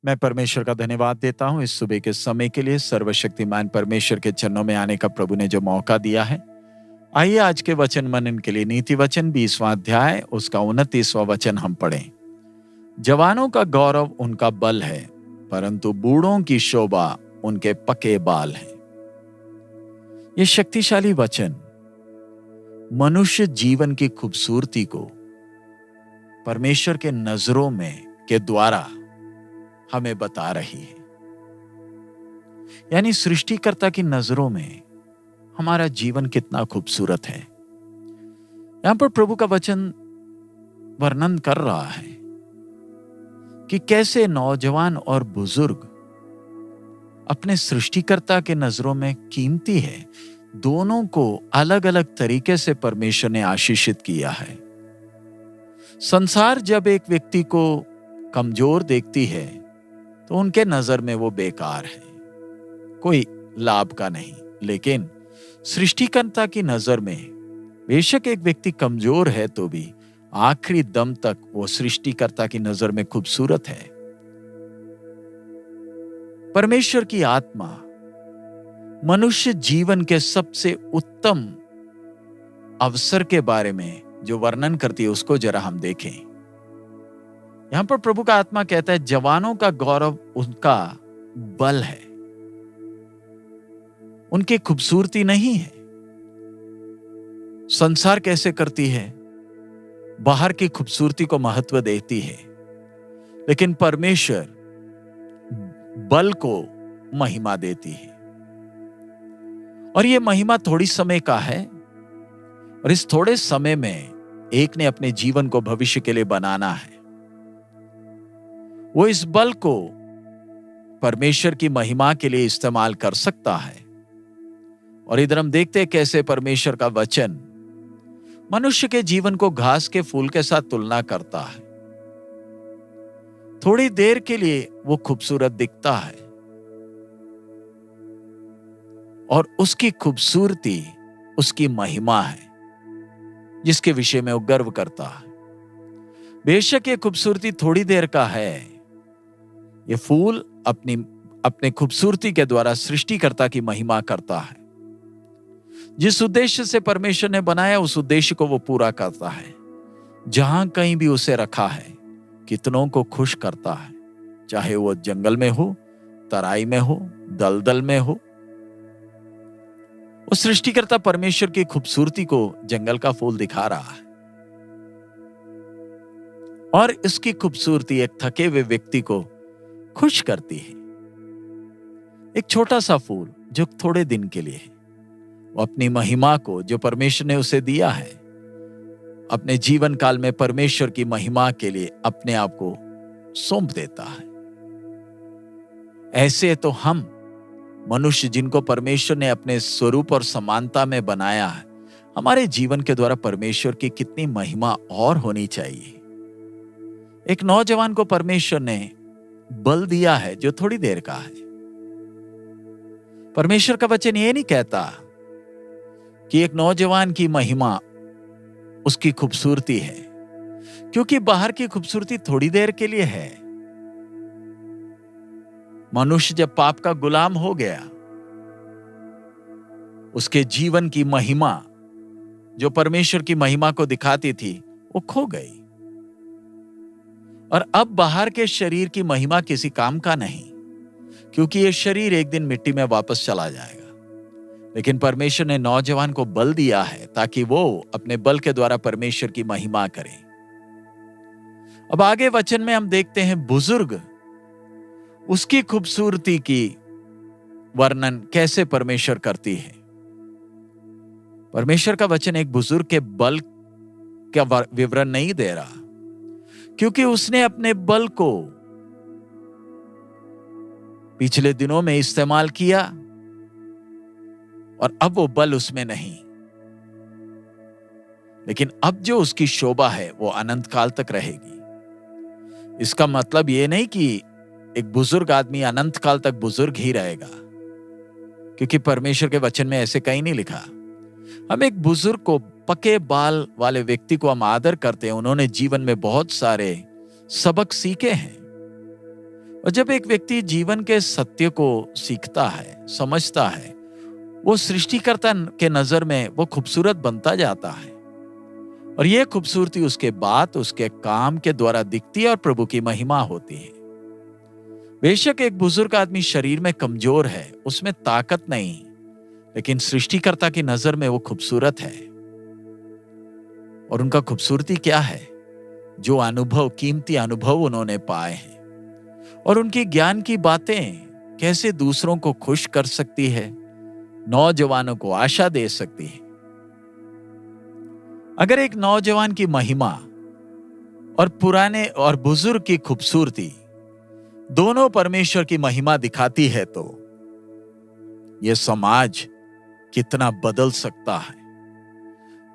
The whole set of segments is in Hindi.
मैं परमेश्वर का धन्यवाद देता हूँ इस सुबह के समय के लिए। सर्वशक्तिमान परमेश्वर के चरणों में आने का प्रभु ने जो मौका दिया है। आइए आज के वचन मनन के लिए नीति वचन 20वां अध्याय उसका 29वां वचन हम पढ़ें। जवानों का गौरव उनका बल है, परंतु बूढ़ों की शोभा उनके पके बाल हैं। ये शक्तिशाली वचन मनुष्य जीवन की खूबसूरती को परमेश्वर के नजरों में के द्वारा हमें बता रही है। यानी सृष्टिकर्ता की नजरों में हमारा जीवन कितना खूबसूरत है। यहां पर प्रभु का वचन वर्णन कर रहा है कि कैसे नौजवान और बुजुर्ग अपने सृष्टिकर्ता के नजरों में कीमती है। दोनों को अलग अलग तरीके से परमेश्वर ने आशीषित किया है। संसार जब एक व्यक्ति को कमजोर देखती है तो उनके नजर में वो बेकार है, कोई लाभ का नहीं। लेकिन सृष्टिकर्ता की नजर में बेशक एक व्यक्ति कमजोर है तो भी आखिरी दम तक वो सृष्टिकर्ता की नजर में खूबसूरत है। परमेश्वर की आत्मा मनुष्य जीवन के सबसे उत्तम अवसर के बारे में जो वर्णन करती है उसको जरा हम देखें। यहां पर प्रभु का आत्मा कहता है जवानों का गौरव उनका बल है, उनकी खूबसूरती नहीं है। संसार कैसे करती है, बाहर की खूबसूरती को महत्व देती है, लेकिन परमेश्वर बल को महिमा देती है। और यह महिमा थोड़ी समय का है, और इस थोड़े समय में एक ने अपने जीवन को भविष्य के लिए बनाना है। वो इस बल को परमेश्वर की महिमा के लिए इस्तेमाल कर सकता है। और इधर हम देखते हैं कैसे परमेश्वर का वचन मनुष्य के जीवन को घास के फूल के साथ तुलना करता है। थोड़ी देर के लिए वो खूबसूरत दिखता है और उसकी खूबसूरती उसकी महिमा है जिसके विषय में वो गर्व करता है। बेशक ये खूबसूरती थोड़ी देर का है। ये फूल अपने खूबसूरती के द्वारा सृष्टिकर्ता की महिमा करता है। जिस उद्देश्य से परमेश्वर ने बनाया उस उद्देश्य को वो पूरा करता है। जहां कहीं भी उसे रखा है कितनों को खुश करता है, चाहे वो जंगल में हो, तराई में हो, दलदल में हो। वो सृष्टिकर्ता परमेश्वर की खूबसूरती को जंगल का फूल दिखा रहा है और इसकी खूबसूरती एक थके हुए व्यक्ति को खुश करती है। एक छोटा सा फूल जो थोड़े दिन के लिए है, वो अपनी महिमा को जो परमेश्वर ने उसे दिया है अपने जीवन काल में परमेश्वर की महिमा के लिए अपने आप को सौंप देता है। ऐसे तो हम मनुष्य जिनको परमेश्वर ने अपने स्वरूप और समानता में बनाया है, हमारे जीवन के द्वारा परमेश्वर की कितनी महिमा और होनी चाहिए। एक नौजवान को परमेश्वर ने बल दिया है जो थोड़ी देर का है। परमेश्वर का वचन ये नहीं कहता कि एक नौजवान की महिमा उसकी खूबसूरती है, क्योंकि बाहर की खूबसूरती थोड़ी देर के लिए है। मनुष्य जब पाप का गुलाम हो गया, उसके जीवन की महिमा जो परमेश्वर की महिमा को दिखाती थी वो खो गई। और अब बाहर के शरीर की महिमा किसी काम का नहीं, क्योंकि ये शरीर एक दिन मिट्टी में वापस चला जाएगा। लेकिन परमेश्वर ने नौजवान को बल दिया है ताकि वो अपने बल के द्वारा परमेश्वर की महिमा करे। अब आगे वचन में हम देखते हैं बुजुर्ग उसकी खूबसूरती की वर्णन कैसे परमेश्वर करती है। परमेश्वर का वचन एक बुजुर्ग के बल का विवरण नहीं दे रहा, क्योंकि उसने अपने बल को पिछले दिनों में इस्तेमाल किया और अब वो बल उसमें नहीं। लेकिन अब जो उसकी शोभा है वो अनंत काल तक रहेगी। इसका मतलब ये नहीं कि एक बुजुर्ग आदमी अनंत काल तक बुजुर्ग ही रहेगा, क्योंकि परमेश्वर के वचन में ऐसे कहीं नहीं लिखा। हम एक बुजुर्ग को, पके बाल वाले व्यक्ति को हम आदर करते हैं। उन्होंने जीवन में बहुत सारे सबक सीखे हैं। और जब एक व्यक्ति जीवन के सत्य को सीखता है, समझता है, वो सृष्टिकर्ता के नजर में वो खूबसूरत बनता जाता है। और ये खूबसूरती उसके बात, उसके काम के द्वारा दिखती है और प्रभु की महिमा होती है। बेशक एक बुजुर्ग आदमी शरीर में कमजोर है, उसमें ताकत नहीं, लेकिन सृष्टिकर्ता की नजर में वो खूबसूरत है। और उनका खूबसूरती क्या है? जो अनुभव, कीमती अनुभव उन्होंने पाए हैं, और उनकी ज्ञान की बातें कैसे दूसरों को खुश कर सकती है, नौजवानों को आशा दे सकती है। अगर एक नौजवान की महिमा और पुराने और बुजुर्ग की खूबसूरती दोनों परमेश्वर की महिमा दिखाती है, तो यह समाज कितना बदल सकता है।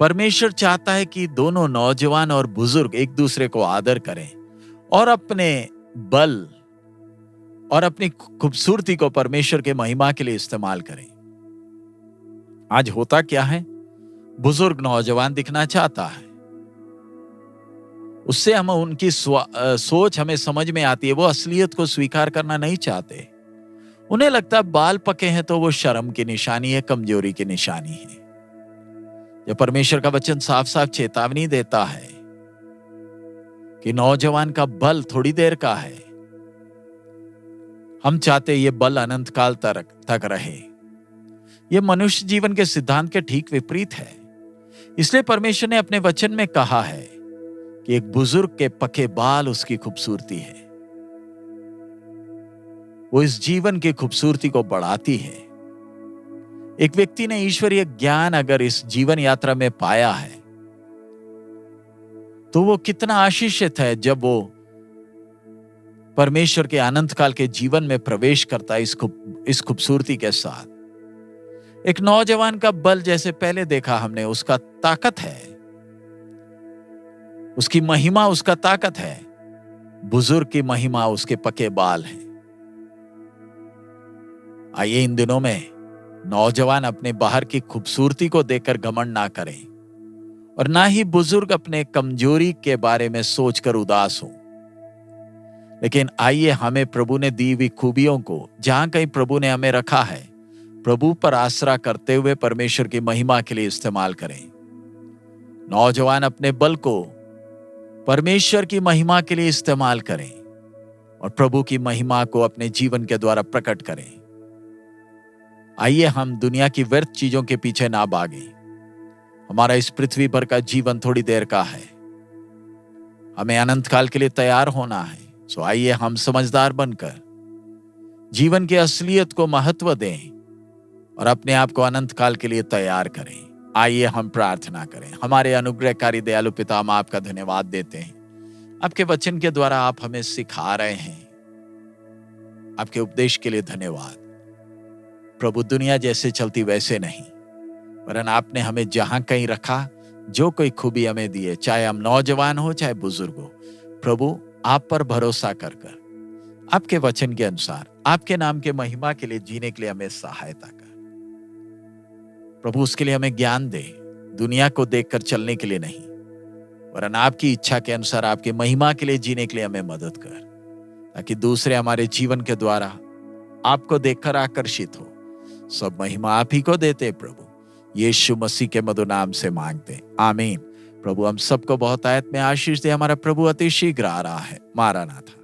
परमेश्वर चाहता है कि दोनों नौजवान और बुजुर्ग एक दूसरे को आदर करें और अपने बल और अपनी खूबसूरती को परमेश्वर के महिमा के लिए इस्तेमाल करें। आज होता क्या है? बुजुर्ग नौजवान दिखना चाहता है, उससे हम उनकी सोच हमें समझ में आती है। वो असलियत को स्वीकार करना नहीं चाहते। उन्हें लगता है बाल पके हैं तो वो शर्म की निशानी है, कमजोरी की निशानी है। जब परमेश्वर का वचन साफ साफ चेतावनी देता है कि नौजवान का बल थोड़ी देर का है, हम चाहते ये बल अनंत काल तक रहे। यह मनुष्य जीवन के सिद्धांत के ठीक विपरीत है। इसलिए परमेश्वर ने अपने वचन में कहा है कि एक बुजुर्ग के पके बाल उसकी खूबसूरती है। वो इस जीवन की खूबसूरती को बढ़ाती है। एक व्यक्ति ने ईश्वरीय ज्ञान अगर इस जीवन यात्रा में पाया है, तो वो कितना आशीषित है जब वो परमेश्वर के अनंत काल के जीवन में प्रवेश करता है इस खूबसूरती के साथ। एक नौजवान का बल, जैसे पहले देखा हमने, उसका ताकत है, उसकी महिमा उसका ताकत है। बुजुर्ग की महिमा उसके पके बाल हैं। आइए इन दिनों में नौजवान अपने बाहर की खूबसूरती को देखकर घमंड ना करें, और ना ही बुजुर्ग अपने कमजोरी के बारे में सोचकर उदास हो। लेकिन आइए हमें प्रभु ने दी हुई खूबियों को, जहां कहीं प्रभु ने हमें रखा है, प्रभु पर आसरा करते हुए परमेश्वर की महिमा के लिए इस्तेमाल करें। नौजवान अपने बल को परमेश्वर की महिमा के लिए इस्तेमाल करें और प्रभु की महिमा को अपने जीवन के द्वारा प्रकट करें। आइए हम दुनिया की व्यर्थ चीजों के पीछे ना भागें। हमारा इस पृथ्वी पर का जीवन थोड़ी देर का है, हमें अनंत काल के लिए तैयार होना है। सो आइए हम समझदार बनकर जीवन की असलियत को महत्व दें और अपने आप को अनंत काल के लिए तैयार करें। आइए हम प्रार्थना करें। हमारे अनुग्रहकारी दयालु पिता, हम आपका धन्यवाद देते हैं। आपके वचन के द्वारा आप हमें सिखा रहे हैं। आपके उपदेश के लिए धन्यवाद प्रभु। दुनिया जैसे चलती वैसे नहीं, वरन आपने हमें जहां कहीं रखा, जो कोई खूबी हमें दी है, चाहे हम नौजवान हो चाहे बुजुर्ग हो, प्रभु आप पर भरोसा कर आपके वचन के अनुसार आपके नाम के महिमा के लिए जीने के लिए हमें सहायता कर प्रभु। उसके लिए हमें ज्ञान दे, दुनिया को देखकर चलने के लिए नहीं, वरन आपकी इच्छा के अनुसार आपके महिमा के लिए जीने के लिए हमें मदद कर, ताकि दूसरे हमारे जीवन के द्वारा आपको देखकर आकर्षित हो। सब महिमा आप ही को देते प्रभु, यीशु मसीह के मधुर नाम से मांगते, आमीन। प्रभु हम सबको बहुत आयत में आशीष दे। हमारा प्रभु अति शीघ्र आ रहा है। मारानाथा।